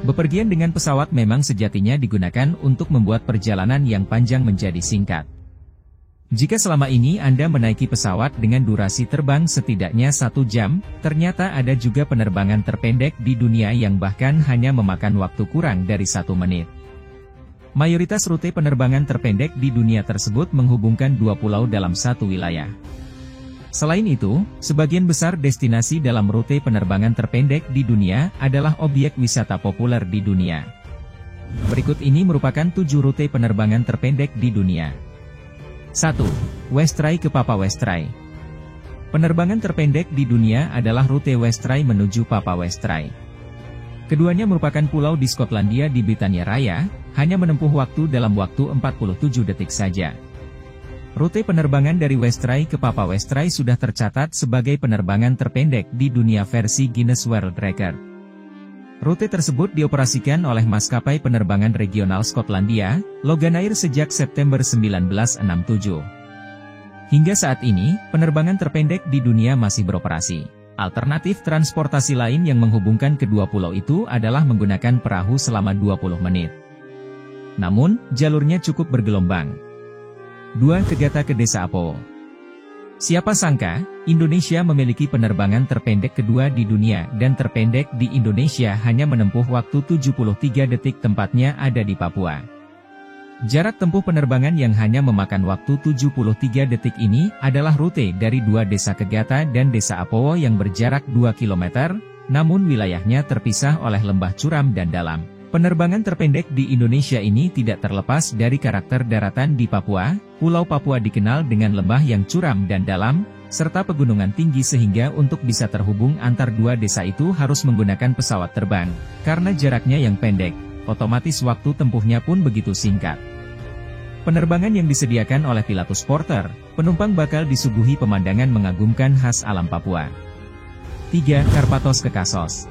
Bepergian dengan pesawat memang sejatinya digunakan untuk membuat perjalanan yang panjang menjadi singkat. Jika selama ini Anda menaiki pesawat dengan durasi terbang setidaknya 1 jam, ternyata ada juga penerbangan terpendek di dunia yang bahkan hanya memakan waktu kurang dari 1 menit. Mayoritas rute penerbangan terpendek di dunia tersebut menghubungkan 2 pulau dalam satu wilayah. Selain itu, sebagian besar destinasi dalam rute penerbangan terpendek di dunia adalah objek wisata populer di dunia. Berikut ini merupakan 7 rute penerbangan terpendek di dunia. 1. Westray ke Papa Westray. Penerbangan terpendek di dunia adalah rute Westray menuju Papa Westray. Keduanya merupakan pulau di Skotlandia di Britania Raya, hanya menempuh waktu dalam waktu 47 detik saja. Rute penerbangan dari Westray ke Papa Westray sudah tercatat sebagai penerbangan terpendek di dunia versi Guinness World Record. Rute tersebut dioperasikan oleh maskapai penerbangan regional Skotlandia, Loganair sejak September 1967. Hingga saat ini, penerbangan terpendek di dunia masih beroperasi. Alternatif transportasi lain yang menghubungkan kedua pulau itu adalah menggunakan perahu selama 20 menit. Namun, jalurnya cukup bergelombang. 2. Tegata ke Desa Apo. Siapa sangka, Indonesia memiliki penerbangan terpendek kedua di dunia dan terpendek di Indonesia hanya menempuh waktu 73 detik, tempatnya ada di Papua. Jarak tempuh penerbangan yang hanya memakan waktu 73 detik ini adalah rute dari 2 desa Kegata dan Desa Apowo yang berjarak 2 km, namun wilayahnya terpisah oleh lembah curam dan dalam. Penerbangan terpendek di Indonesia ini tidak terlepas dari karakter daratan di Papua. Pulau Papua dikenal dengan lembah yang curam dan dalam, serta pegunungan tinggi sehingga untuk bisa terhubung antar 2 desa itu harus menggunakan pesawat terbang. Karena jaraknya yang pendek, otomatis waktu tempuhnya pun begitu singkat. Penerbangan yang disediakan oleh Pilatus Porter, penumpang bakal disuguhi pemandangan mengagumkan khas alam Papua. 3. Karpathos ke Kassos.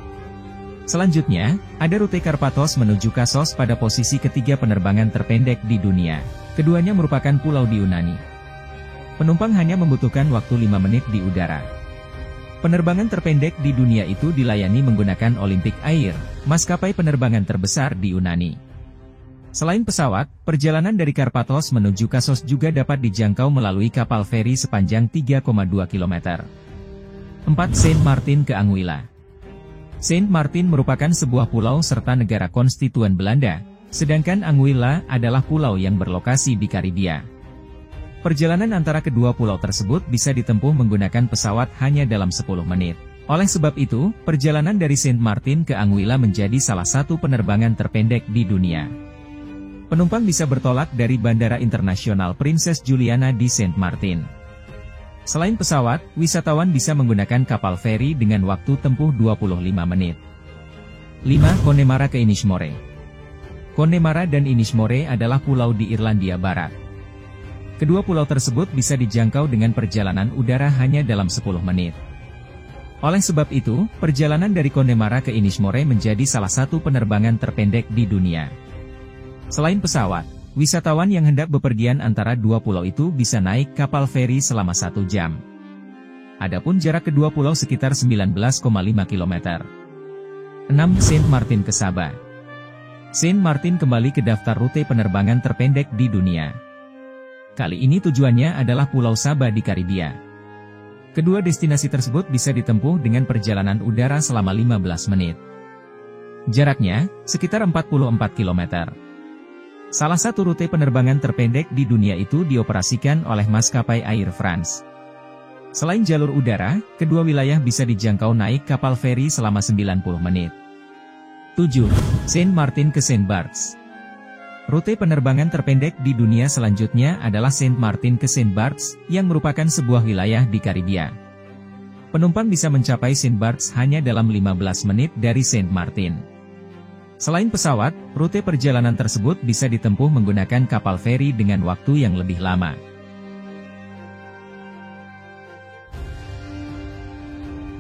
Selanjutnya, ada rute Karpathos menuju Kassos pada posisi ketiga penerbangan terpendek di dunia. Keduanya merupakan pulau di Yunani. Penumpang hanya membutuhkan waktu 5 menit di udara. Penerbangan terpendek di dunia itu dilayani menggunakan Olympic Air, maskapai penerbangan terbesar di Yunani. Selain pesawat, perjalanan dari Karpathos menuju Kassos juga dapat dijangkau melalui kapal feri sepanjang 3,2 km. 4. Saint Martin ke Anguilla. Saint Martin merupakan sebuah pulau serta negara konstituen Belanda, sedangkan Anguilla adalah pulau yang berlokasi di Karibia. Perjalanan antara kedua pulau tersebut bisa ditempuh menggunakan pesawat hanya dalam 10 menit. Oleh sebab itu, perjalanan dari Saint Martin ke Anguilla menjadi salah satu penerbangan terpendek di dunia. Penumpang bisa bertolak dari Bandara Internasional Princess Juliana di Saint Martin. Selain pesawat, wisatawan bisa menggunakan kapal feri dengan waktu tempuh 25 menit. 5. Connemara ke Inishmore. Connemara dan Inishmore adalah pulau di Irlandia Barat. Kedua pulau tersebut bisa dijangkau dengan perjalanan udara hanya dalam 10 menit. Oleh sebab itu, perjalanan dari Connemara ke Inishmore menjadi salah satu penerbangan terpendek di dunia. Selain pesawat, wisatawan yang hendak bepergian antara dua pulau itu bisa naik kapal feri selama 1 jam. Adapun jarak kedua pulau sekitar 19,5 km. 6. Saint Martin ke Sabah. Saint Martin kembali ke daftar rute penerbangan terpendek di dunia. Kali ini tujuannya adalah Pulau Sabah di Karibia. Kedua destinasi tersebut bisa ditempuh dengan perjalanan udara selama 15 menit. Jaraknya, sekitar 44 km. Salah satu rute penerbangan terpendek di dunia itu dioperasikan oleh maskapai Air France. Selain jalur udara, kedua wilayah bisa dijangkau naik kapal feri selama 90 menit. 7. Saint Martin ke Saint Barts. Rute penerbangan terpendek di dunia selanjutnya adalah Saint Martin ke Saint Barts, yang merupakan sebuah wilayah di Karibia. Penumpang bisa mencapai Saint Barts hanya dalam 15 menit dari Saint Martin. Selain pesawat, rute perjalanan tersebut bisa ditempuh menggunakan kapal feri dengan waktu yang lebih lama.